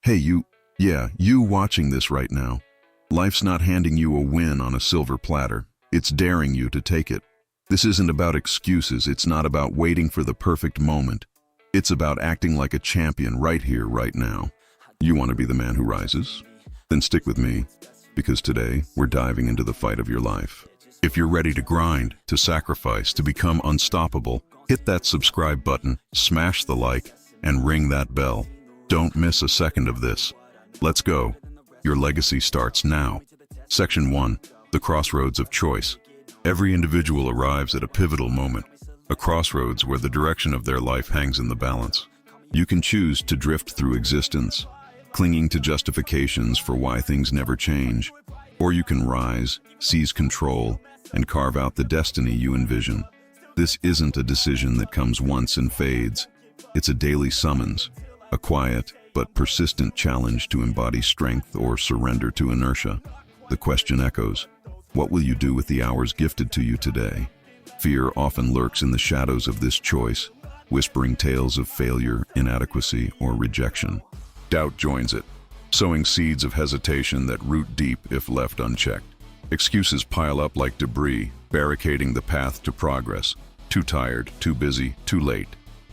Hey, you watching this right now. Life's not handing you a win on a silver platter. It's daring you to take it. This isn't about excuses. It's not about waiting for the perfect moment. It's about acting like a champion right here, right now. You want to be the man who rises? Then stick with me, because today we're diving into the fight of your life. If you're ready to grind, to sacrifice, to become unstoppable, hit that subscribe button, smash the like, and ring that bell. Don't miss a second of this. Let's go. Your legacy starts now. Section 1. The Crossroads of Choice. Every individual arrives at a pivotal moment, a crossroads where the direction of their life hangs in the balance. You can choose to drift through existence, clinging to justifications for why things never change, or you can rise, seize control, and carve out the destiny you envision. This isn't a decision that comes once and fades. It's a daily summons, a quiet but persistent challenge to embody strength or surrender to inertia. The question echoes, what will you do with the hours gifted to you today? Fear often lurks in the shadows of this choice, whispering tales of failure, inadequacy, or rejection. Doubt joins it, sowing seeds of hesitation that root deep if left unchecked. Excuses pile up like debris, barricading the path to progress. Too tired, too busy, too late.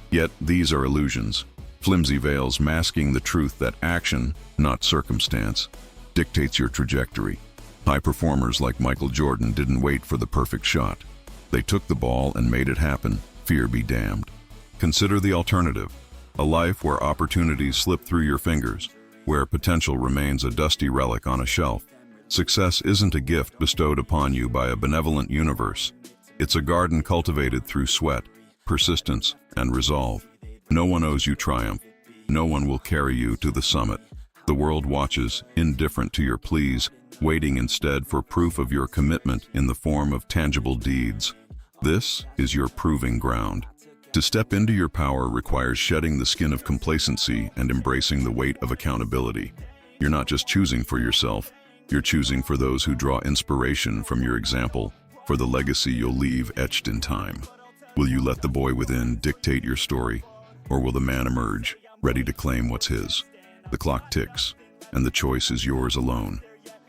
Yet these are illusions, flimsy veils masking the truth that action, not circumstance, dictates your trajectory. High performers like Michael Jordan didn't wait for the perfect shot. They took the ball and made it happen, fear be damned. Consider the alternative, a life where opportunities slip through your fingers, where potential remains a dusty relic on a shelf. Success isn't a gift bestowed upon you by a benevolent universe. It's a garden cultivated through sweat, persistence, and resolve. No one owes you triumph. No one will carry you to the summit. The world watches, indifferent to your pleas, waiting instead for proof of your commitment in the form of tangible deeds. This is your proving ground. To step into your power requires shedding the skin of complacency and embracing the weight of accountability. You're not just choosing for yourself, you're choosing for those who draw inspiration from your example, for the legacy you'll leave etched in time. Will you let the boy within dictate your story, or will the man emerge, ready to claim what's his? The clock ticks, and the choice is yours alone.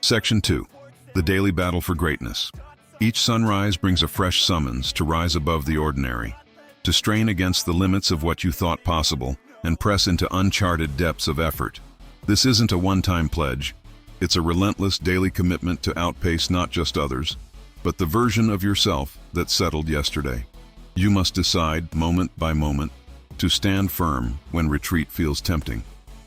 Section 2. The Daily Battle for Greatness. Each sunrise brings a fresh summons to rise above the ordinary, to strain against the limits of what you thought possible, and press into uncharted depths of effort. This isn't a one-time pledge. It's a relentless daily commitment to outpace not just others, but the version of yourself that settled yesterday. You must decide, moment by moment, to stand firm when retreat feels tempting,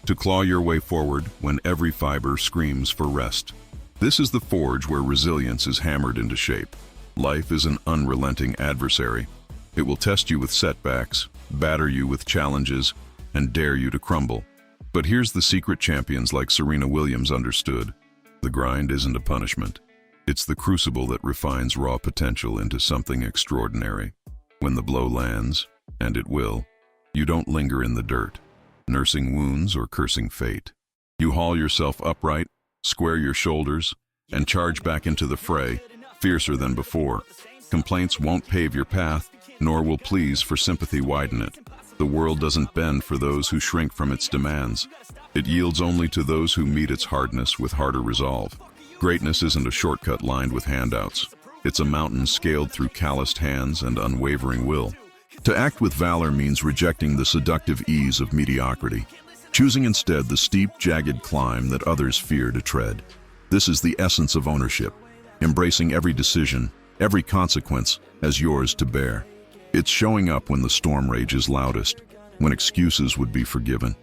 to claw your way forward when every fiber screams for rest. This is the forge where resilience is hammered into shape. Life is an unrelenting adversary. It will test you with setbacks, batter you with challenges, and dare you to crumble. But here's the secret champions like Serena Williams understood. The grind isn't a punishment. It's the crucible that refines raw potential into something extraordinary. When the blow lands, and it will, you don't linger in the dirt, nursing wounds or cursing fate. You haul yourself upright, square your shoulders, and charge back into the fray, fiercer than before. Complaints won't pave your path, nor will pleas for sympathy widen it. The world doesn't bend for those who shrink from its demands. It yields only to those who meet its hardness with harder resolve. Greatness isn't a shortcut lined with handouts. It's a mountain scaled through calloused hands and unwavering will. To act with valor means rejecting the seductive ease of mediocrity, choosing instead the steep, jagged climb that others fear to tread. This is the essence of ownership, embracing every decision, every consequence as yours to bear. It's showing up when the storm rages loudest, when excuses would be forgiven,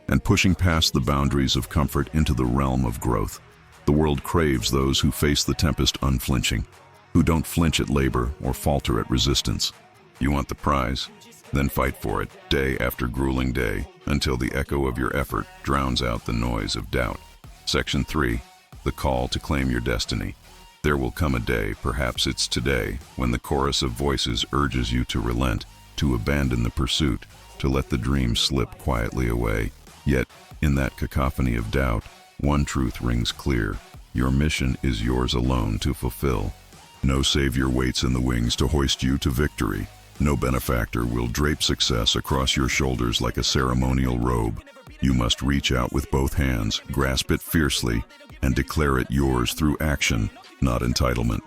and pushing past the boundaries of comfort into the realm of growth. The world craves those who face the tempest unflinching, who don't flinch at labor or falter at resistance. You want the prize? Then fight for it, day after grueling day, until the echo of your effort drowns out the noise of doubt. Section 3. The Call to Claim Your Destiny. There will come a day, perhaps it's today, when the chorus of voices urges you to relent, to abandon the pursuit, to let the dream slip quietly away. Yet, in that cacophony of doubt, one truth rings clear. Your mission is yours alone to fulfill. No savior waits in the wings to hoist you to victory. No benefactor will drape success across your shoulders like a ceremonial robe. You must reach out with both hands, grasp it fiercely, and declare it yours through action, not entitlement.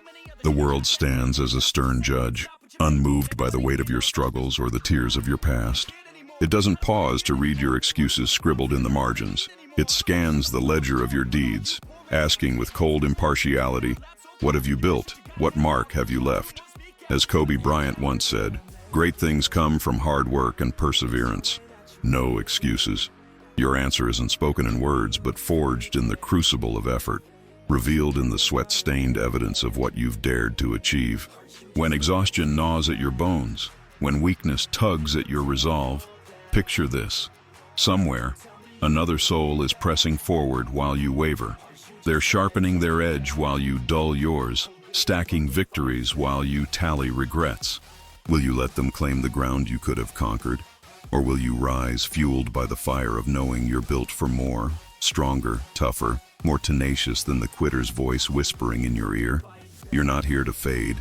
The world stands as a stern judge, unmoved by the weight of your struggles or the tears of your past. It doesn't pause to read your excuses scribbled in the margins. It scans the ledger of your deeds, asking with cold impartiality, what have you built? What mark have you left? As Kobe Bryant once said, great things come from hard work and perseverance. No excuses. Your answer isn't spoken in words, but forged in the crucible of effort, revealed in the sweat-stained evidence of what you've dared to achieve. When exhaustion gnaws at your bones, when weakness tugs at your resolve, picture this. Somewhere, another soul is pressing forward while you waver. They're sharpening their edge while you dull yours, stacking victories while you tally regrets. Will you let them claim the ground you could have conquered? Or will you rise, fueled by the fire of knowing you're built for more, stronger, tougher, more tenacious than the quitter's voice whispering in your ear? You're not here to fade.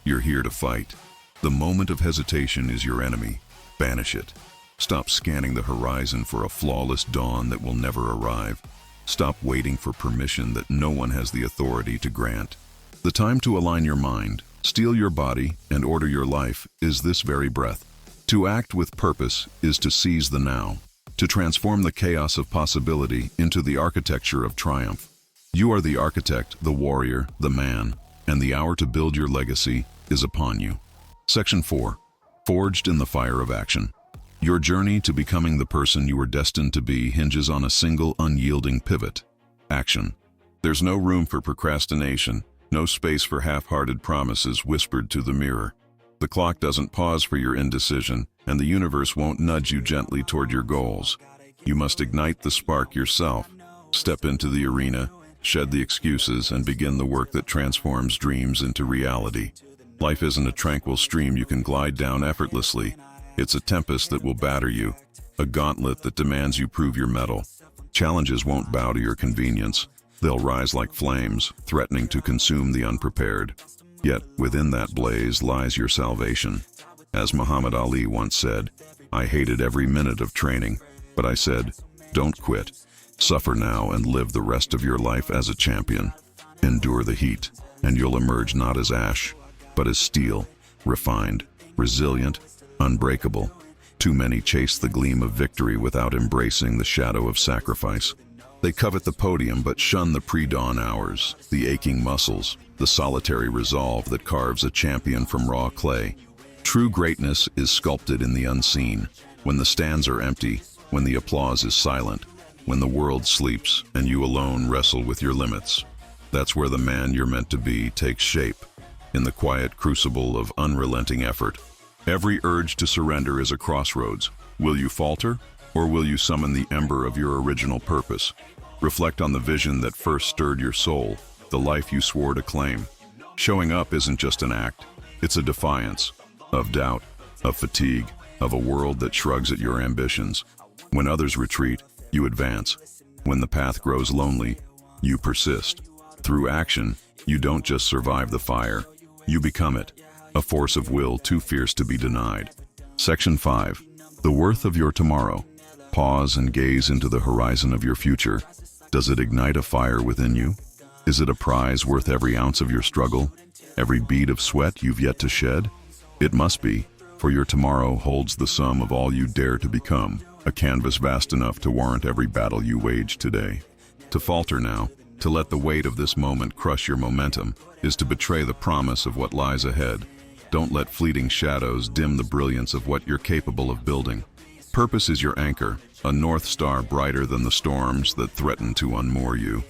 You're here to fight. The moment of hesitation is your enemy. Banish it. Stop scanning the horizon for a flawless dawn that will never arrive. Stop waiting for permission that no one has the authority to grant. The time to align your mind, steel your body, and order your life is this very breath. To act with purpose is to seize the now, to transform the chaos of possibility into the architecture of triumph. You are the architect, the warrior, the man, and the hour to build your legacy is upon you. Section 4. Forged in the fire of action. Your journey to becoming the person you were destined to be hinges on a single unyielding pivot: action. There's no room for procrastination, no space for half-hearted promises whispered to the mirror. The clock doesn't pause for your indecision, and the universe won't nudge you gently toward your goals. You must ignite the spark yourself. Step into the arena, shed the excuses, and begin the work that transforms dreams into reality. Life isn't a tranquil stream you can glide down effortlessly. It's a tempest that will batter you, a gauntlet that demands you prove your mettle. Challenges won't bow to your convenience. They'll rise like flames, threatening to consume the unprepared. Yet within that blaze lies your salvation. As Muhammad Ali once said, I hated every minute of training, but I said, don't quit. Suffer now and live the rest of your life as a champion. Endure the heat, and you'll emerge not as ash, but as steel, refined, resilient, unbreakable. Too many chase the gleam of victory without embracing the shadow of sacrifice. They covet the podium but shun the pre-dawn hours, the aching muscles, the solitary resolve that carves a champion from raw clay. True greatness is sculpted in the unseen, when the stands are empty, when the applause is silent, when the world sleeps and you alone wrestle with your limits. That's where the man you're meant to be takes shape, in the quiet crucible of unrelenting effort. Every urge to surrender is a crossroads. Will you falter, or will you summon the ember of your original purpose? Reflect on the vision that first stirred your soul, the life you swore to claim. Showing up isn't just an act, it's a defiance of doubt, of fatigue, of a world that shrugs at your ambitions. When others retreat, you advance. When the path grows lonely, you persist. Through action, you don't just survive the fire, you become it, a force of will too fierce to be denied. Section 5. The worth of your tomorrow. Pause and gaze into the horizon of your future. Does it ignite a fire within you? Is it a prize worth every ounce of your struggle, every bead of sweat you've yet to shed? It must be, for your tomorrow holds the sum of all you dare to become, a canvas vast enough to warrant every battle you wage today. To falter now, to let the weight of this moment crush your momentum, is to betray the promise of what lies ahead. Don't let fleeting shadows dim the brilliance of what you're capable of building. Purpose is your anchor, a north star brighter than the storms that threaten to unmoor you.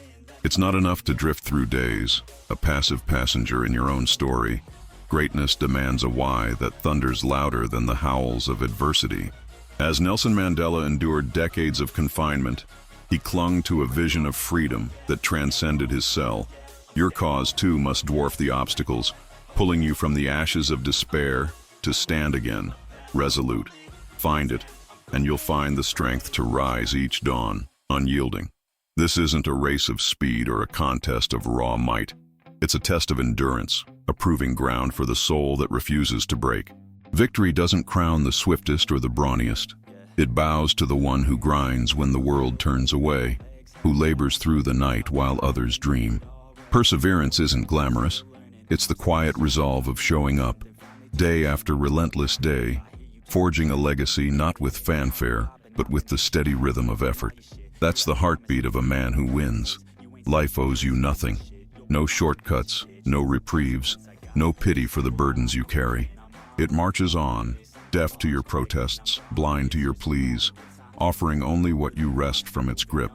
It's not enough to drift through days, a passive passenger in your own story. Greatness demands a why that thunders louder than the howls of adversity. As Nelson Mandela endured decades of confinement, he clung to a vision of freedom that transcended his cell. Your cause, too, must dwarf the obstacles, pulling you from the ashes of despair to stand again, resolute. Find it, and you'll find the strength to rise each dawn, unyielding. This isn't a race of speed or a contest of raw might. It's a test of endurance, a proving ground for the soul that refuses to break. Victory doesn't crown the swiftest or the brawniest. It bows to the one who grinds when the world turns away, who labors through the night while others dream. Perseverance isn't glamorous. It's the quiet resolve of showing up, day after relentless day, forging a legacy not with fanfare, but with the steady rhythm of effort. That's the heartbeat of a man who wins. Life owes you nothing. No shortcuts, no reprieves, no pity for the burdens you carry. It marches on, deaf to your protests, blind to your pleas, offering only what you wrest from its grip.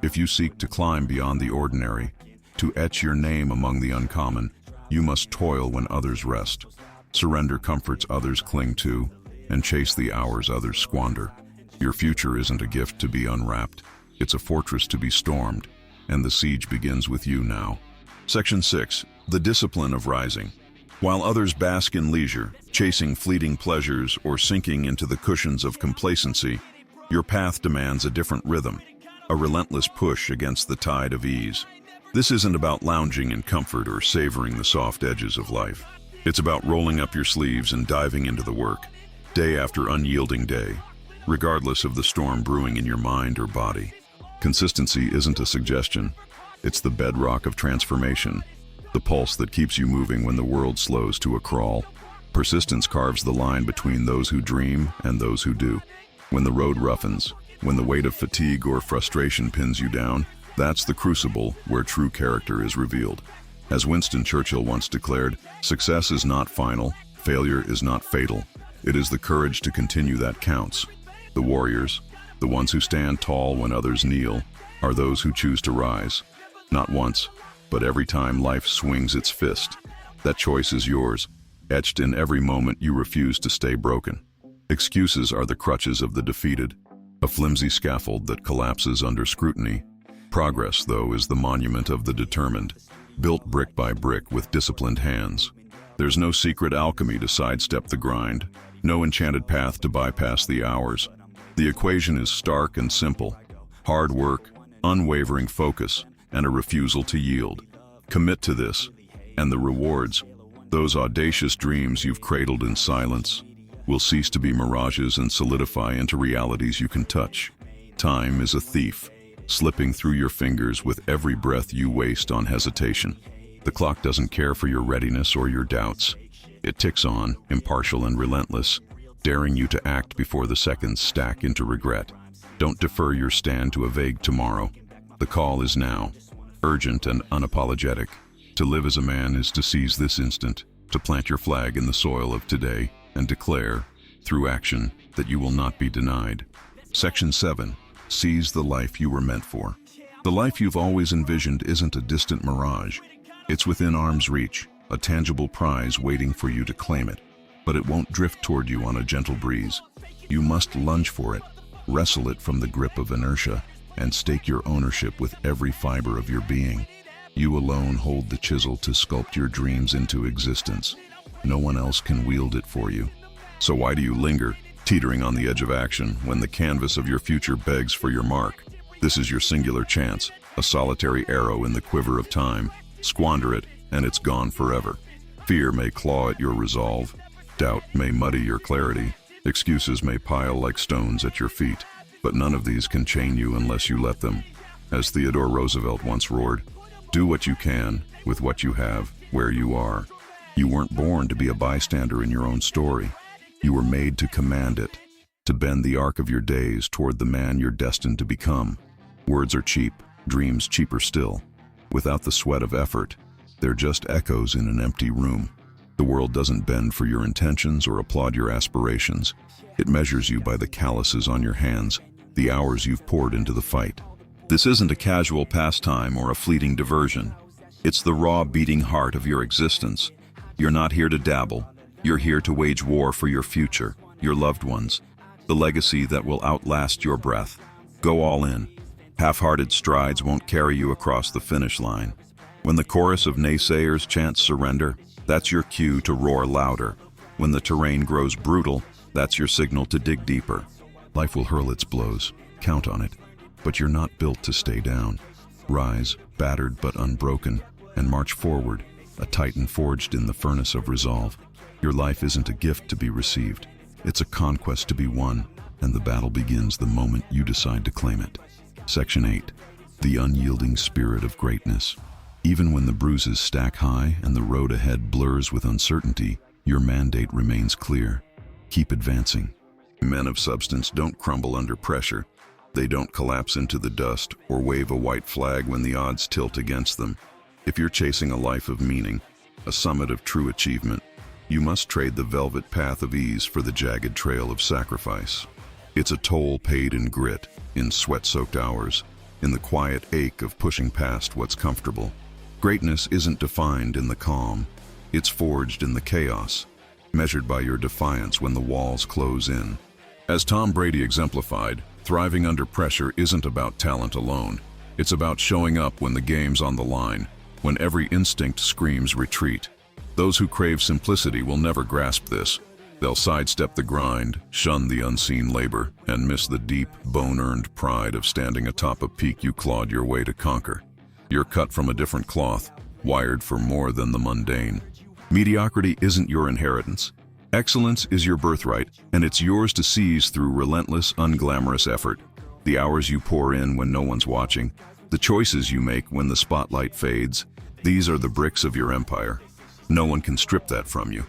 If you seek to climb beyond the ordinary, to etch your name among the uncommon, you must toil when others rest, surrender comforts others cling to, and chase the hours others squander. Your future isn't a gift to be unwrapped. It's a fortress to be stormed, and the siege begins with you now. Section 6. The discipline of rising. While others bask in leisure, chasing fleeting pleasures or sinking into the cushions of complacency, your path demands a different rhythm, a relentless push against the tide of ease. This isn't about lounging in comfort or savoring the soft edges of life. It's about rolling up your sleeves and diving into the work, day after unyielding day, regardless of the storm brewing in your mind or body. Consistency isn't a suggestion. It's the bedrock of transformation, the pulse that keeps you moving when the world slows to a crawl. Persistence carves the line between those who dream and those who do. When the road roughens, when the weight of fatigue or frustration pins you down, that's the crucible where true character is revealed. As Winston Churchill once declared, success is not final, failure is not fatal. It is the courage to continue that counts. The warriors, the ones who stand tall when others kneel, are those who choose to rise. Not once, but every time life swings its fist. That choice is yours, etched in every moment you refuse to stay broken. Excuses are the crutches of the defeated, a flimsy scaffold that collapses under scrutiny. Progress, though, is the monument of the determined, built brick by brick with disciplined hands. There's no secret alchemy to sidestep the grind, no enchanted path to bypass the hours. The equation is stark and simple: hard work, unwavering focus, and a refusal to yield. Commit to this, and the rewards, those audacious dreams you've cradled in silence, will cease to be mirages and solidify into realities you can touch. Time is a thief, slipping through your fingers with every breath you waste on hesitation. The clock doesn't care for your readiness or your doubts. It ticks on, impartial and relentless, daring you to act before the seconds stack into regret. Don't defer your stand to a vague tomorrow. The call is now, urgent and unapologetic. To live as a man is to seize this instant, to plant your flag in the soil of today, and declare, through action, that you will not be denied. Section 7. Seize the life you were meant for. The life you've always envisioned isn't a distant mirage. It's within arm's reach, a tangible prize waiting for you to claim it. But it won't drift toward you on a gentle breeze. You must lunge for it, wrestle it from the grip of inertia, and stake your ownership with every fiber of your being. You alone hold the chisel to sculpt your dreams into existence. No one else can wield it for you. So why do you linger, teetering on the edge of action, when the canvas of your future begs for your mark? This is your singular chance, a solitary arrow in the quiver of time. Squander it, and it's gone forever. Fear may claw at your resolve. Doubt may muddy your clarity. Excuses may pile like stones at your feet. But none of these can chain you unless you let them. As Theodore Roosevelt once roared, do what you can, with what you have, where you are. You weren't born to be a bystander in your own story. You were made to command it, to bend the arc of your days toward the man you're destined to become. Words are cheap, dreams cheaper still. Without the sweat of effort, they're just echoes in an empty room. The world doesn't bend for your intentions or applaud your aspirations. It measures you by the calluses on your hands, the hours you've poured into the fight. This isn't a casual pastime or a fleeting diversion. It's the raw beating heart of your existence. You're not here to dabble. You're here to wage war for your future, your loved ones, the legacy that will outlast your breath. Go all in. Half-hearted strides won't carry you across the finish line. When the chorus of naysayers chants surrender, that's your cue to roar louder. When the terrain grows brutal, that's your signal to dig deeper. Life will hurl its blows. Count on it. But you're not built to stay down. Rise, battered but unbroken, and march forward, a titan forged in the furnace of resolve. Your life isn't a gift to be received. It's a conquest to be won, and the battle begins the moment you decide to claim it. Section 8. The unyielding spirit of greatness. Even when the bruises stack high and the road ahead blurs with uncertainty, your mandate remains clear. Keep advancing. Men of substance don't crumble under pressure. They don't collapse into the dust or wave a white flag when the odds tilt against them. If you're chasing a life of meaning, a summit of true achievement, you must trade the velvet path of ease for the jagged trail of sacrifice. It's a toll paid in grit, in sweat-soaked hours, in the quiet ache of pushing past what's comfortable. Greatness isn't defined in the calm. It's forged in the chaos, measured by your defiance when the walls close in. As Tom Brady exemplified, thriving under pressure isn't about talent alone. It's about showing up when the game's on the line, when every instinct screams retreat. Those who crave simplicity will never grasp this. They'll sidestep the grind, shun the unseen labor, and miss the deep, bone-earned pride of standing atop a peak you clawed your way to conquer. You're cut from a different cloth, wired for more than the mundane. Mediocrity isn't your inheritance. Excellence is your birthright, and it's yours to seize through relentless, unglamorous effort. The hours you pour in when no one's watching, the choices you make when the spotlight fades, these are the bricks of your empire. No one can strip that from you.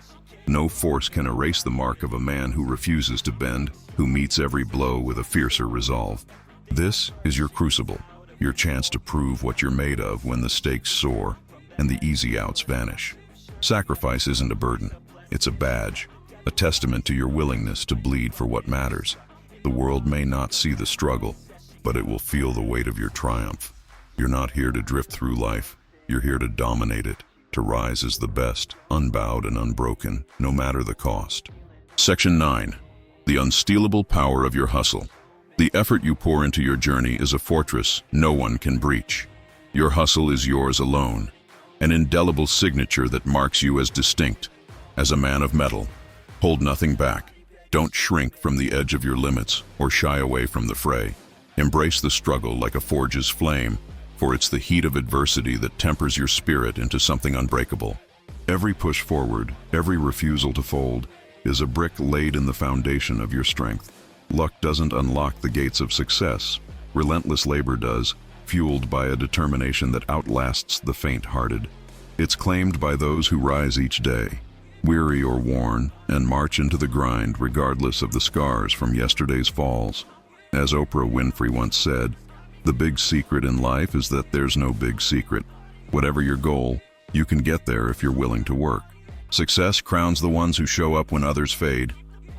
No force can erase the mark of a man who refuses to bend, who meets every blow with a fiercer resolve. This is your crucible, your chance to prove what you're made of when the stakes soar and the easy outs vanish. Sacrifice isn't a burden, it's a badge, a testament to your willingness to bleed for what matters. The world may not see the struggle, but it will feel the weight of your triumph. You're not here to drift through life, you're here to dominate it, to rise as the best, unbowed and unbroken, no matter the cost. Section 9. The unstealable power of your hustle. The effort you pour into your journey is a fortress no one can breach. Your hustle is yours alone, an indelible signature that marks you as distinct, as a man of metal. Hold nothing back. Don't shrink from the edge of your limits or shy away from the fray. Embrace the struggle like a forge's flame, for it's the heat of adversity that tempers your spirit into something unbreakable. Every push forward, every refusal to fold, is a brick laid in the foundation of your strength. Luck doesn't unlock the gates of success. Relentless labor does, fueled by a determination that outlasts the faint-hearted. It's claimed by those who rise each day, weary or worn, and march into the grind regardless of the scars from yesterday's falls. As Oprah Winfrey once said, "The big secret in life is that there's no big secret. Whatever your goal, you can get there if you're willing to work." Success crowns the ones who show up when others fade,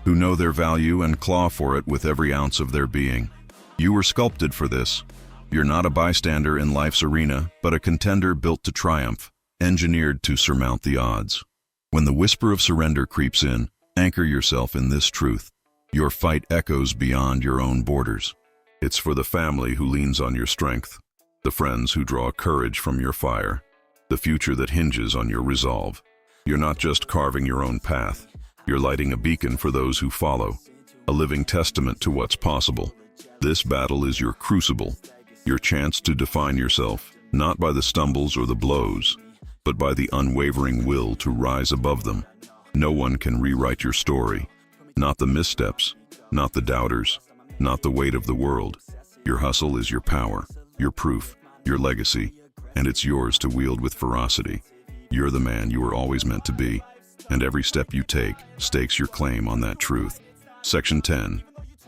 who know their value and claw for it with every ounce of their being. You were sculpted for this. You're not a bystander in life's arena, but a contender built to triumph, engineered to surmount the odds. When the whisper of surrender creeps in, anchor yourself in this truth. Your fight echoes beyond your own borders. It's for the family who leans on your strength, the friends who draw courage from your fire, the future that hinges on your resolve. You're not just carving your own path, you're lighting a beacon for those who follow, a living testament to what's possible. This battle is your crucible, your chance to define yourself, not by the stumbles or the blows, but by the unwavering will to rise above them. No one can rewrite your story, not the missteps, not the doubters, not the weight of the world. Your hustle is your power, your proof, your legacy, and it's yours to wield with ferocity. You're the man you were always meant to be, and every step you take stakes your claim on that truth. Section 10.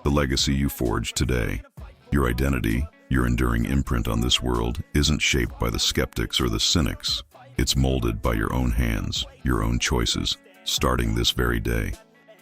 The legacy you forge today. Your identity, your enduring imprint on this world, isn't shaped by the skeptics or the cynics. It's molded by your own hands, your own choices, starting this very day.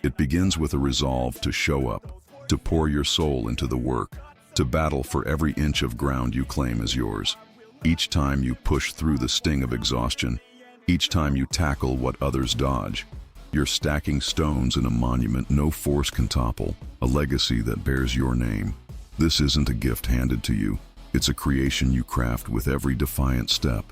It begins with a resolve to show up, to pour your soul into the work, to battle for every inch of ground you claim as yours. Each time you push through the sting of exhaustion, each time you tackle what others dodge, you're stacking stones in a monument no force can topple, a legacy that bears your name. This isn't a gift handed to you, it's a creation you craft with every defiant step.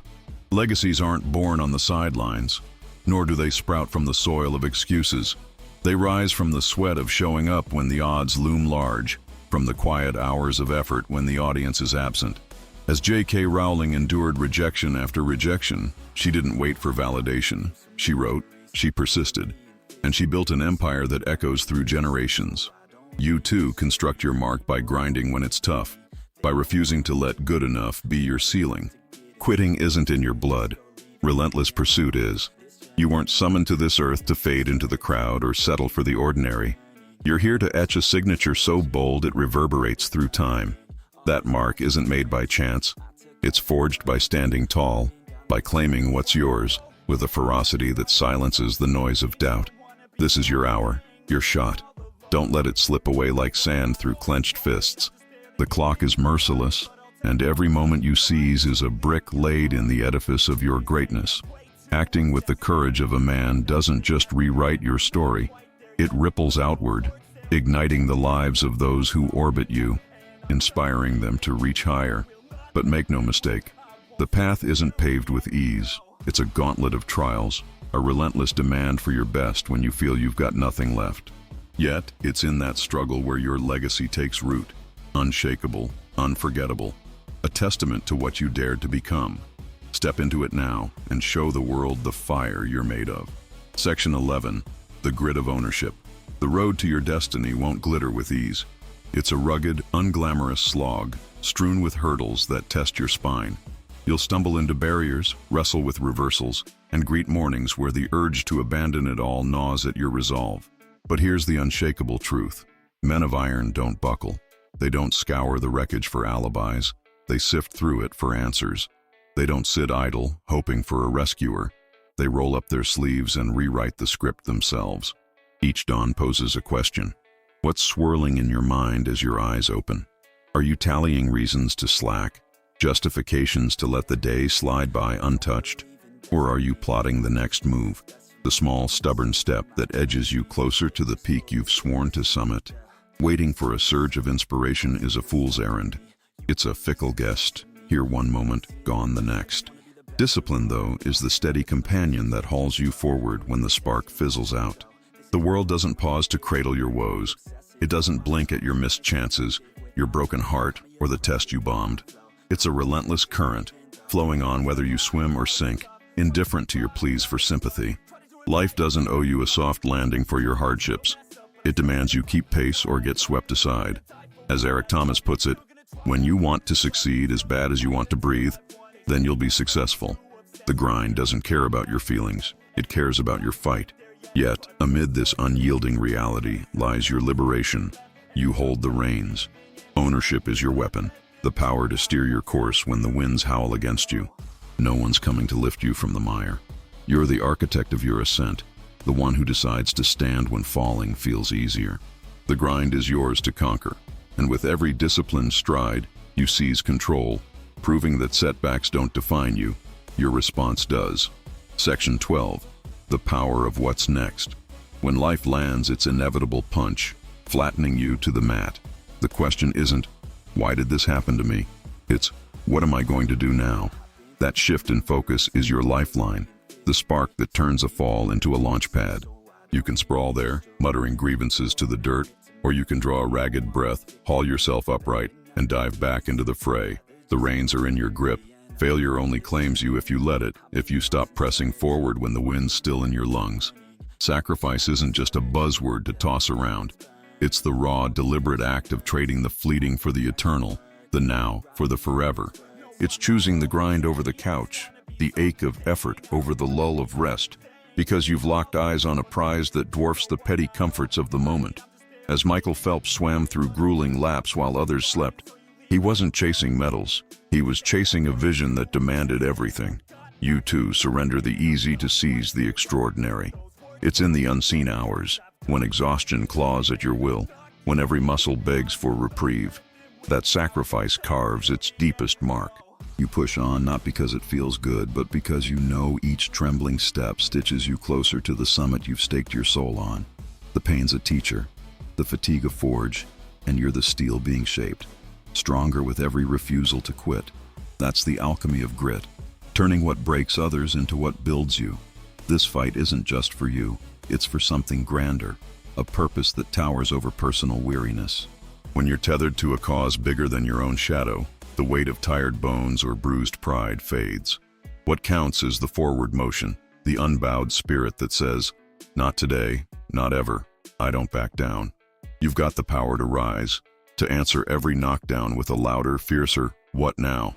Legacies aren't born on the sidelines, nor do they sprout from the soil of excuses. They rise from the sweat of showing up when the odds loom large, from the quiet hours of effort when the audience is absent. As J.K. Rowling endured rejection after rejection, she didn't wait for validation. She wrote, she persisted, and she built an empire that echoes through generations. You too construct your mark by grinding when it's tough, by refusing to let good enough be your ceiling. Quitting isn't in your blood. Relentless pursuit is. You weren't summoned to this earth to fade into the crowd or settle for the ordinary. You're here to etch a signature so bold it reverberates through time. That mark isn't made by chance. It's forged by standing tall, by claiming what's yours, with a ferocity that silences the noise of doubt. This is your hour, your shot. Don't let it slip away like sand through clenched fists. The clock is merciless, and every moment you seize is a brick laid in the edifice of your greatness. Acting with the courage of a man doesn't just rewrite your story, it ripples outward, igniting the lives of those who orbit you, inspiring them to reach higher. But make no mistake, the path isn't paved with ease. It's a gauntlet of trials, a relentless demand for your best when you feel you've got nothing left. Yet, it's in that struggle where your legacy takes root, unshakable, unforgettable, a testament to what you dared to become. Step into it now and show the world the fire you're made of. Section 11, the grit of ownership. The road to your destiny won't glitter with ease. It's a rugged, unglamorous slog, strewn with hurdles that test your spine. You'll stumble into barriers, wrestle with reversals, and greet mornings where the urge to abandon it all gnaws at your resolve. But here's the unshakable truth. Men of iron don't buckle. They don't scour the wreckage for alibis. They sift through it for answers. They don't sit idle, hoping for a rescuer. They roll up their sleeves and rewrite the script themselves. Each dawn poses a question. What's swirling in your mind as your eyes open? Are you tallying reasons to slack, justifications to let the day slide by untouched? Or are you plotting the next move, the small, stubborn step that edges you closer to the peak you've sworn to summit? Waiting for a surge of inspiration is a fool's errand. It's a fickle guest, here one moment, gone the next. Discipline, though, is the steady companion that hauls you forward when the spark fizzles out. The world doesn't pause to cradle your woes. It doesn't blink at your missed chances, your broken heart, or the test you bombed. It's a relentless current, flowing on whether you swim or sink, indifferent to your pleas for sympathy. Life doesn't owe you a soft landing for your hardships. It demands you keep pace or get swept aside. As Eric Thomas puts it, when you want to succeed as bad as you want to breathe, then you'll be successful. The grind doesn't care about your feelings. It cares about your fight. Yet, amid this unyielding reality lies your liberation. You hold the reins. Ownership is your weapon, the power to steer your course when the winds howl against you. No one's coming to lift you from the mire. You're the architect of your ascent, the one who decides to stand when falling feels easier. The grind is yours to conquer, and with every disciplined stride, you seize control, proving that setbacks don't define you, your response does. Section 12. The power of what's next. When life lands its inevitable punch, flattening you to the mat, the question isn't, why did this happen to me? It's, what am I going to do now? That shift in focus is your lifeline, the spark that turns a fall into a launch pad. You can sprawl there, muttering grievances to the dirt, or you can draw a ragged breath, haul yourself upright, and dive back into the fray. The reins are in your grip. Failure only claims you if you let it, if you stop pressing forward when the wind's still in your lungs. Sacrifice isn't just a buzzword to toss around. It's the raw, deliberate act of trading the fleeting for the eternal, the now for the forever. It's choosing the grind over the couch, the ache of effort over the lull of rest, because you've locked eyes on a prize that dwarfs the petty comforts of the moment. As Michael Phelps swam through grueling laps while others slept, he wasn't chasing medals. He was chasing a vision that demanded everything. You too surrender the easy to seize the extraordinary. It's in the unseen hours, when exhaustion claws at your will, when every muscle begs for reprieve, that sacrifice carves its deepest mark. You push on not because it feels good, but because you know each trembling step stitches you closer to the summit you've staked your soul on. The pain's a teacher, the fatigue a forge, and you're the steel being shaped. Stronger with every refusal to quit. That's the alchemy of grit, turning what breaks others into what builds you. This fight isn't just for you, it's for something grander, a purpose that towers over personal weariness. When you're tethered to a cause bigger than your own shadow, the weight of tired bones or bruised pride fades. What counts is the forward motion, the unbowed spirit that says, not today, not ever, I don't back down. You've got the power to rise, to answer every knockdown with a louder, fiercer, "What now?"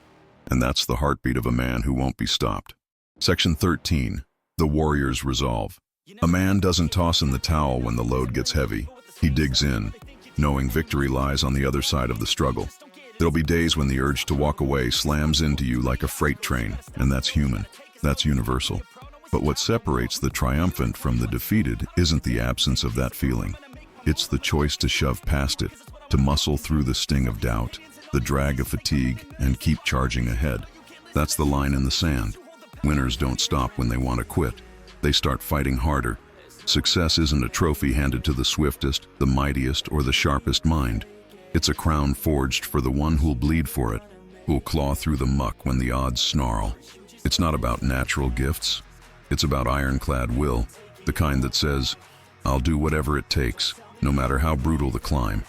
And that's the heartbeat of a man who won't be stopped. Section 13. The warrior's resolve. A man doesn't toss in the towel when the load gets heavy. He digs in, knowing victory lies on the other side of the struggle. There'll be days when the urge to walk away slams into you like a freight train, and that's human. That's universal. But what separates the triumphant from the defeated isn't the absence of that feeling. It's the choice to shove past it, to muscle through the sting of doubt, the drag of fatigue, and keep charging ahead. That's the line in the sand. Winners don't stop when they want to quit. They start fighting harder. Success isn't a trophy handed to the swiftest, the mightiest, or the sharpest mind. It's a crown forged for the one who'll bleed for it, who'll claw through the muck when the odds snarl. It's not about natural gifts. It's about ironclad will, the kind that says, "I'll do whatever it takes, no matter how brutal the climb."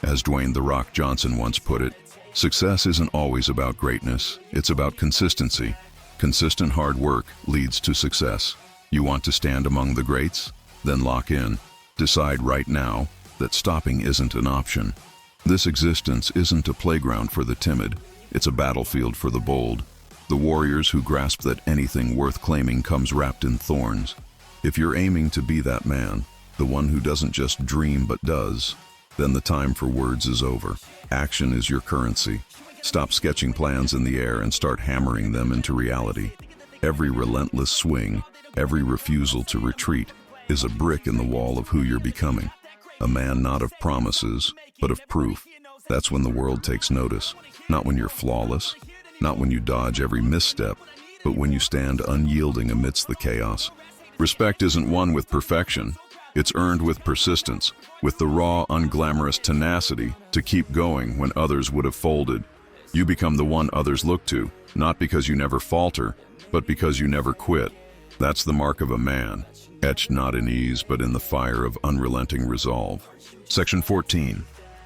As Dwayne "The Rock" Johnson once put it, success isn't always about greatness, it's about consistency. Consistent hard work leads to success. You want to stand among the greats? Then lock in. Decide right now that stopping isn't an option. This existence isn't a playground for the timid, it's a battlefield for the bold. The warriors who grasp that anything worth claiming comes wrapped in thorns. If you're aiming to be that man, the one who doesn't just dream but does, then the time for words is over. Action is your currency. Stop sketching plans in the air and start hammering them into reality. Every relentless swing, every refusal to retreat, is a brick in the wall of who you're becoming. A man not of promises, but of proof. That's when the world takes notice. Not when you're flawless, not when you dodge every misstep, but when you stand unyielding amidst the chaos. Respect isn't won with perfection. It's earned with persistence, with the raw, unglamorous tenacity to keep going when others would have folded. You become the one others look to, not because you never falter, but because you never quit. That's the mark of a man, etched not in ease but in the fire of unrelenting resolve. Section 14.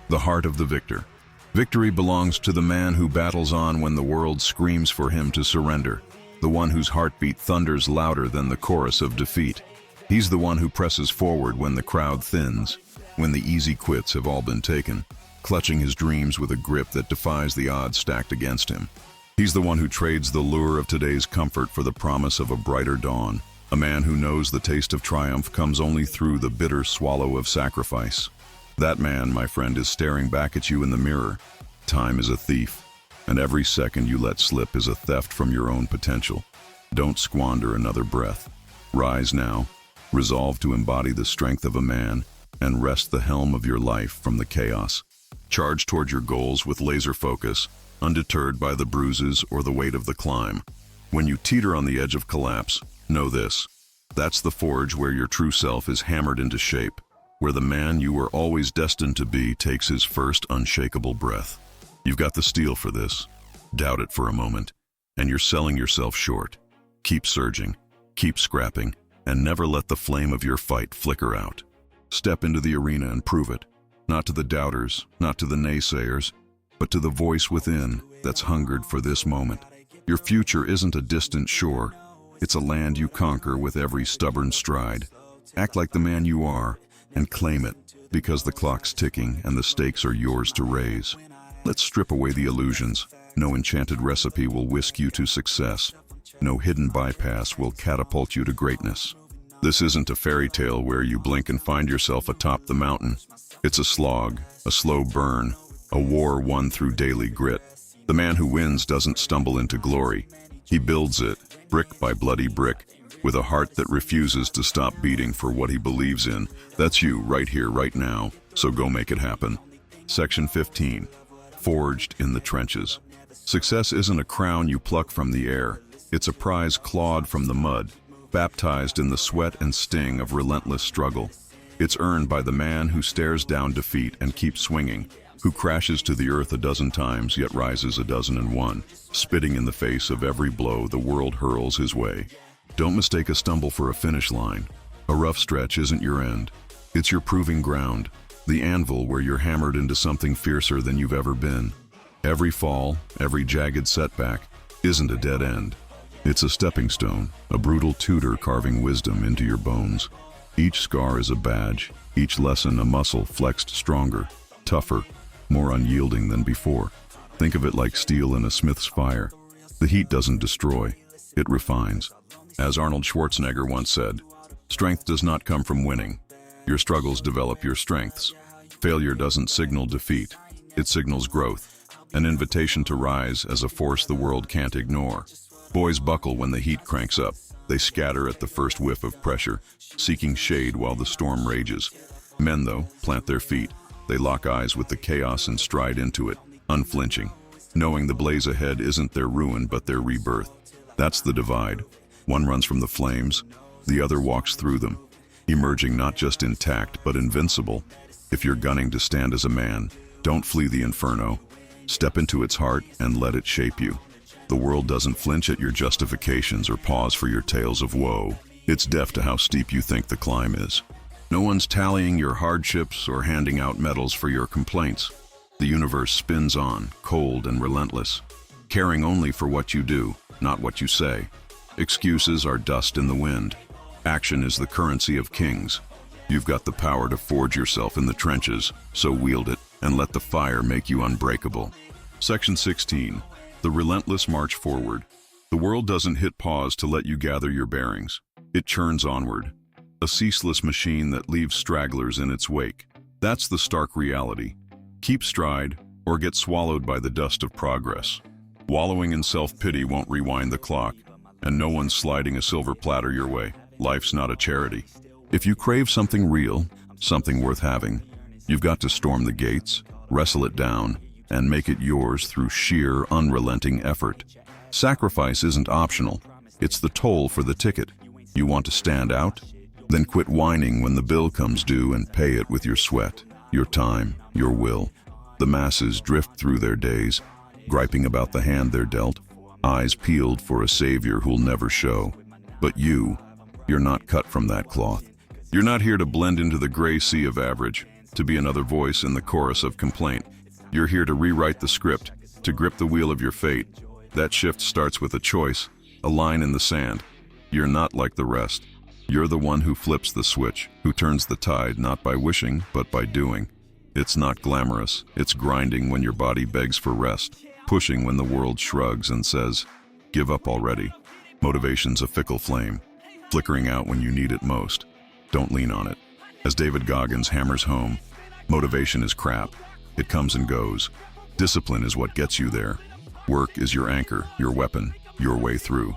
The heart of the victor. Victory belongs to the man who battles on when the world screams for him to surrender, the one whose heartbeat thunders louder than the chorus of defeat. He's the one who presses forward when the crowd thins, when the easy quits have all been taken, clutching his dreams with a grip that defies the odds stacked against him. He's the one who trades the lure of today's comfort for the promise of a brighter dawn, a man who knows the taste of triumph comes only through the bitter swallow of sacrifice. That man, my friend, is staring back at you in the mirror. Time is a thief, and every second you let slip is a theft from your own potential. Don't squander another breath. Rise now, resolve to embody the strength of a man, and wrest the helm of your life from the chaos. Charge toward your goals with laser focus, undeterred by the bruises or the weight of the climb. When you teeter on the edge of collapse, know this: that's the forge where your true self is hammered into shape, where the man you were always destined to be takes his first unshakable breath. You've got the steel for this. Doubt it for a moment, and you're selling yourself short. Keep surging, keep scrapping, and never let the flame of your fight flicker out. Step into the arena and prove it, not to the doubters, not to the naysayers, but to the voice within that's hungered for this moment. Your future isn't a distant shore. It's a land you conquer with every stubborn stride. Act like the man you are, and claim it, because the clock's ticking and the stakes are yours to raise. Let's strip away the illusions. No enchanted recipe will whisk you to success. No hidden bypass will catapult you to greatness. This isn't a fairy tale where you blink and find yourself atop the mountain. It's a slog, a slow burn, a war won through daily grit. The man who wins doesn't stumble into glory. He builds it, brick by bloody brick, with a heart that refuses to stop beating for what he believes in. That's you, right here, right now, so go make it happen. Section 15. Forged in the trenches. Success isn't a crown you pluck from the air. It's a prize clawed from the mud, baptized in the sweat and sting of relentless struggle. It's earned by the man who stares down defeat and keeps swinging, who crashes to the earth a dozen times yet rises a dozen and one, spitting in the face of every blow the world hurls his way. Don't mistake a stumble for a finish line. A rough stretch isn't your end. It's your proving ground, the anvil where you're hammered into something fiercer than you've ever been. Every fall, every jagged setback, isn't a dead end. It's a stepping stone, a brutal tutor carving wisdom into your bones. Each scar is a badge, each lesson a muscle flexed stronger, tougher, more unyielding than before. Think of it like steel in a smith's fire. The heat doesn't destroy, it refines. As Arnold Schwarzenegger once said, strength does not come from winning. Your struggles develop your strengths. Failure doesn't signal defeat, it signals growth, an invitation to rise as a force the world can't ignore. Boys buckle when the heat cranks up. They scatter at the first whiff of pressure, seeking shade while the storm rages. Men, though, plant their feet. They lock eyes with the chaos and stride into it, unflinching, knowing the blaze ahead isn't their ruin but their rebirth. That's the divide. One runs from the flames, the other walks through them, emerging not just intact but invincible. If you're gunning to stand as a man, don't flee the inferno. Step into its heart and let it shape you. The world doesn't flinch at your justifications or pause for your tales of woe. It's deaf to how steep you think the climb is. No one's tallying your hardships or handing out medals for your complaints. The universe spins on, cold and relentless, caring only for what you do, not what you say. Excuses are dust in the wind. Action is the currency of kings. You've got the power to forge yourself in the trenches, so wield it and let the fire make you unbreakable. Section 16. The relentless march forward. The world doesn't hit pause to let you gather your bearings. It churns onward, a ceaseless machine that leaves stragglers in its wake. That's the stark reality. Keep stride or get swallowed by the dust of progress. Wallowing in self-pity won't rewind the clock, and no one's sliding a silver platter your way. Life's not a charity. If you crave something real, something worth having, you've got to storm the gates, wrestle it down, and make it yours through sheer, unrelenting effort. Sacrifice isn't optional. It's the toll for the ticket. You want to stand out? Then quit whining when the bill comes due and pay it with your sweat, your time, your will. The masses drift through their days, griping about the hand they're dealt, eyes peeled for a savior who'll never show. But you're not cut from that cloth. You're not here to blend into the gray sea of average, to be another voice in the chorus of complaint. You're here to rewrite the script, to grip the wheel of your fate. That shift starts with a choice, a line in the sand. You're not like the rest. You're the one who flips the switch, who turns the tide not by wishing, but by doing. It's not glamorous. It's grinding when your body begs for rest, pushing when the world shrugs and says, give up already. Motivation's a fickle flame, flickering out when you need it most. Don't lean on it. As David Goggins hammers home, motivation is crap. It comes and goes. Discipline is what gets you there. Work is your anchor, your weapon, your way through.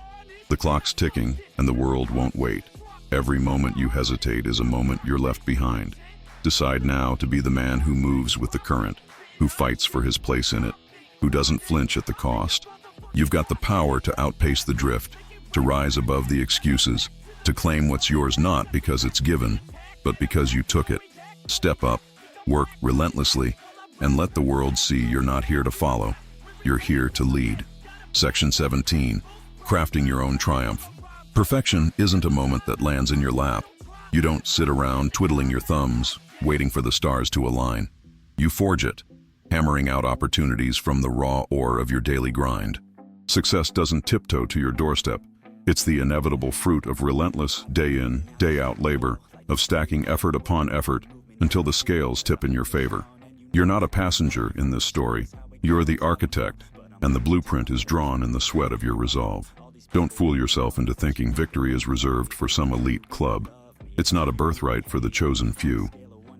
The clock's ticking, and the world won't wait. Every moment you hesitate is a moment you're left behind. Decide now to be the man who moves with the current, who fights for his place in it, who doesn't flinch at the cost. You've got the power to outpace the drift, to rise above the excuses, to claim what's yours not because it's given, but because you took it. Step up, work relentlessly, and let the world see you're not here to follow. You're here to lead. Section 17. Crafting your own triumph. Perfection isn't a moment that lands in your lap. You don't sit around twiddling your thumbs, waiting for the stars to align. You forge it, hammering out opportunities from the raw ore of your daily grind. Success doesn't tiptoe to your doorstep. It's the inevitable fruit of relentless, day-in, day-out labor, of stacking effort upon effort until the scales tip in your favor. You're not a passenger in this story. You're the architect, and the blueprint is drawn in the sweat of your resolve. Don't fool yourself into thinking victory is reserved for some elite club. It's not a birthright for the chosen few.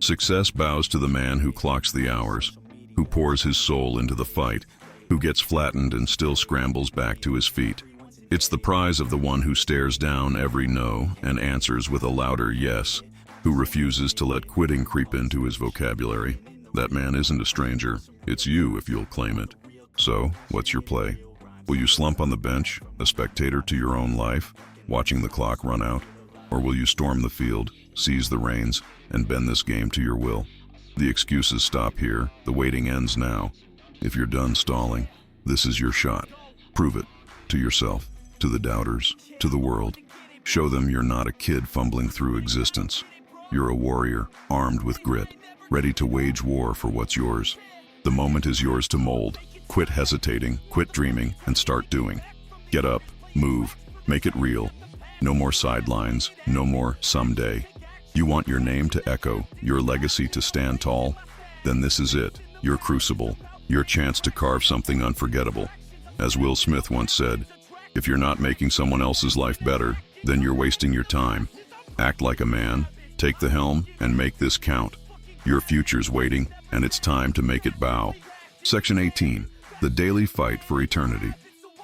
Success bows to the man who clocks the hours, who pours his soul into the fight, who gets flattened and still scrambles back to his feet. It's the prize of the one who stares down every no and answers with a louder yes, who refuses to let quitting creep into his vocabulary. That man isn't a stranger. It's you if you'll claim it. So, what's your play? Will you slump on the bench, a spectator to your own life, watching the clock run out? Or will you storm the field, seize the reins, and bend this game to your will? The excuses stop here. The waiting ends now. If you're done stalling, this is your shot. Prove it. To yourself, to the doubters, to the world. Show them you're not a kid fumbling through existence. You're a warrior, armed with grit, ready to wage war for what's yours. The moment is yours to mold. Quit hesitating, quit dreaming, and start doing. Get up, move, make it real. No more sidelines, no more someday. You want your name to echo, your legacy to stand tall? Then this is it, your crucible, your chance to carve something unforgettable. As Will Smith once said, if you're not making someone else's life better, then you're wasting your time. Act like a man, take the helm, and make this count. Your future's waiting, and it's time to make it bow. Section 18, the daily fight for eternity.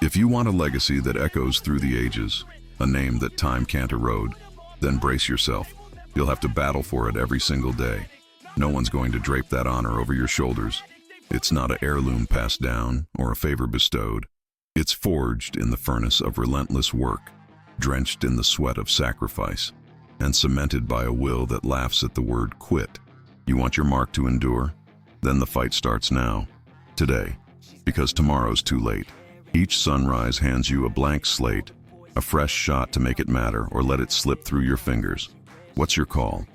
If you want a legacy that echoes through the ages, a name that time can't erode, then brace yourself. You'll have to battle for it every single day. No one's going to drape that honor over your shoulders. It's not an heirloom passed down or a favor bestowed. It's forged in the furnace of relentless work, drenched in the sweat of sacrifice, and cemented by a will that laughs at the word quit. You want your mark to endure? Then the fight starts now, today, because tomorrow's too late. Each sunrise hands you a blank slate, a fresh shot to make it matter or let it slip through your fingers. What's your call?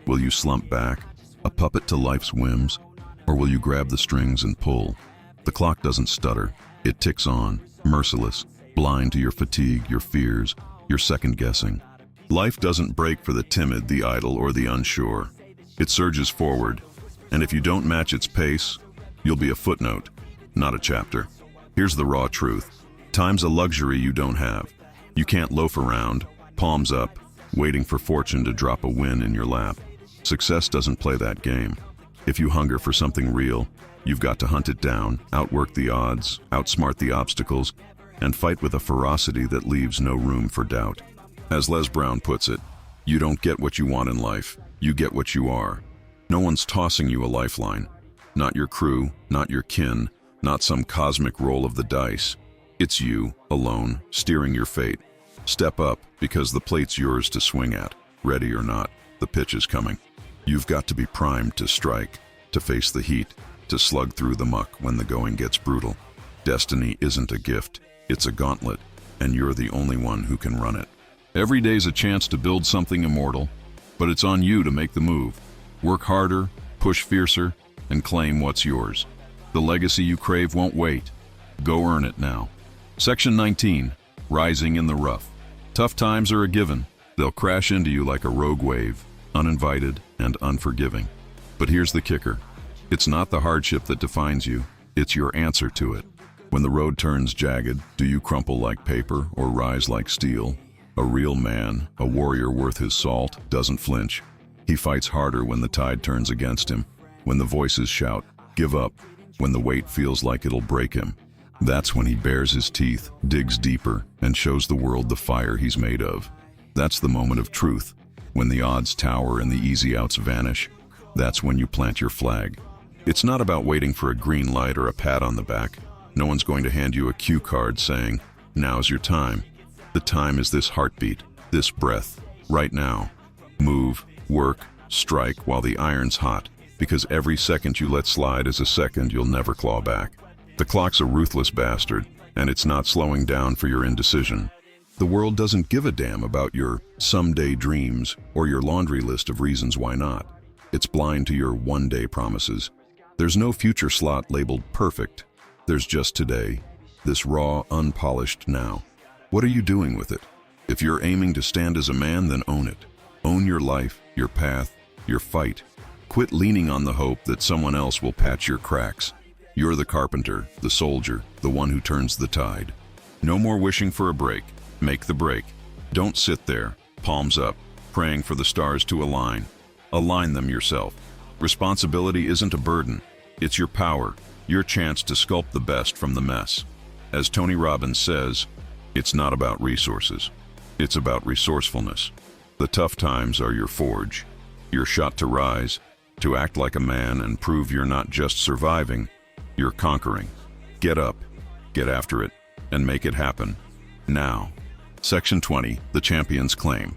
Will you slump back, a puppet to life's whims, or will you grab the strings and pull? The clock doesn't stutter, it ticks on, merciless, blind to your fatigue, your fears, your second guessing. Life doesn't break for the timid, the idle, or the unsure. It surges forward, and if you don't match its pace, you'll be a footnote, not a chapter. Here's the raw truth. Time's a luxury you don't have. You can't loaf around, palms up, waiting for fortune to drop a win in your lap. Success doesn't play that game. If you hunger for something real, you've got to hunt it down, outwork the odds, outsmart the obstacles, and fight with a ferocity that leaves no room for doubt. As Les Brown puts it, you don't get what you want in life, you get what you are. No one's tossing you a lifeline. Not your crew, not your kin, not some cosmic roll of the dice. It's you, alone, steering your fate. Step up, because the plate's yours to swing at. Ready or not, the pitch is coming. You've got to be primed to strike, to face the heat, to slug through the muck when the going gets brutal. Destiny isn't a gift, it's a gauntlet, and you're the only one who can run it. Every day's a chance to build something immortal, but it's on you to make the move. Work harder, push fiercer, and claim what's yours. The legacy you crave won't wait. Go earn it now. Section 19, rising in the rough. Tough times are a given. They'll crash into you like a rogue wave, uninvited and unforgiving. But here's the kicker. It's not the hardship that defines you, it's your answer to it. When the road turns jagged, do you crumple like paper or rise like steel? A real man, a warrior worth his salt, doesn't flinch. He fights harder when the tide turns against him, when the voices shout, "Give up," when the weight feels like it'll break him. That's when he bares his teeth, digs deeper, and shows the world the fire he's made of. That's the moment of truth. When the odds tower and the easy outs vanish, that's when you plant your flag. It's not about waiting for a green light or a pat on the back. No one's going to hand you a cue card saying, "Now's your time." The time is this heartbeat, this breath, right now. Move, work, strike while the iron's hot, because every second you let slide is a second you'll never claw back. The clock's a ruthless bastard, and it's not slowing down for your indecision. The world doesn't give a damn about your someday dreams or your laundry list of reasons why not. It's blind to your one-day promises. There's no future slot labeled perfect. There's just today, this raw, unpolished now. What are you doing with it? If you're aiming to stand as a man, then own it. Own your life, your path, your fight. Quit leaning on the hope that someone else will patch your cracks. You're the carpenter, the soldier, the one who turns the tide. No more wishing for a break. Make the break. Don't sit there, palms up, praying for the stars to align. Align them yourself. Responsibility isn't a burden. It's your power, your chance to sculpt the best from the mess. As Tony Robbins says, it's not about resources. It's about resourcefulness. The tough times are your forge, your shot to rise, to act like a man and prove you're not just surviving, you're conquering. Get up, get after it, and make it happen. Now. Section 20, the champion's claim.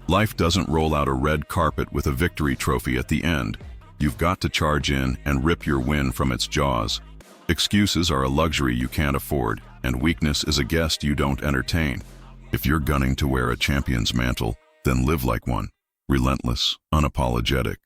Life doesn't roll out a red carpet with a victory trophy at the end. You've got to charge in and rip your win from its jaws. Excuses are a luxury you can't afford, and weakness is a guest you don't entertain. If you're gunning to wear a champion's mantle, then live like one. Relentless, unapologetic,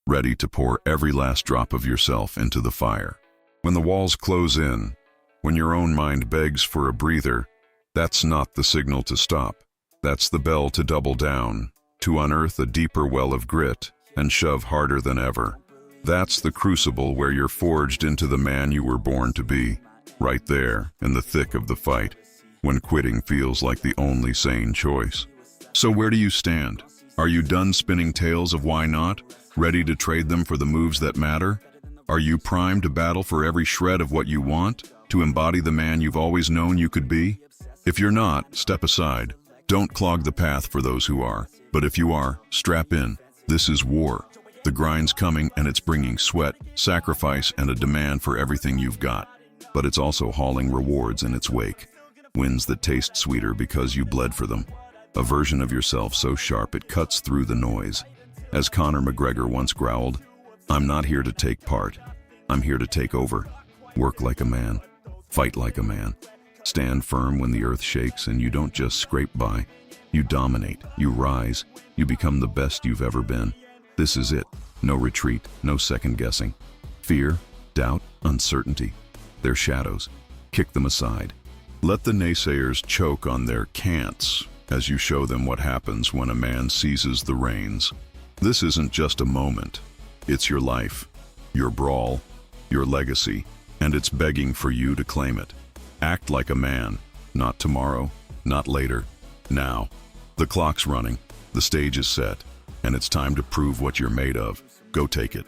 ready to pour every last drop of yourself into the fire. When the walls close in, when your own mind begs for a breather, that's not the signal to stop. That's the bell to double down, to unearth a deeper well of grit and shove harder than ever. That's the crucible where you're forged into the man you were born to be, right there in the thick of the fight, when quitting feels like the only sane choice. So where do you stand? Are you done spinning tales of why not, ready to trade them for the moves that matter? Are you primed to battle for every shred of what you want, to embody the man you've always known you could be? If you're not, step aside. Don't clog the path for those who are. But if you are, strap in. This is war. The grind's coming, and it's bringing sweat, sacrifice, and a demand for everything you've got. But it's also hauling rewards in its wake. Wins that taste sweeter because you bled for them. A version of yourself so sharp it cuts through the noise. As Conor McGregor once growled, "I'm not here to take part. I'm here to take over. Work like a man. Fight like a man. Stand firm when the earth shakes, and you don't just scrape by. You dominate. You rise. You become the best you've ever been. This is it. No retreat. No second guessing. Fear, doubt, uncertainty. They're shadows. Kick them aside. Let the naysayers choke on their can'ts as you show them what happens when a man seizes the reins. This isn't just a moment. It's your life, your brawl, your legacy, and it's begging for you to claim it. Act like a man. Not tomorrow, not later. Now. The clock's running, the stage is set, and it's time to prove what you're made of. Go take it.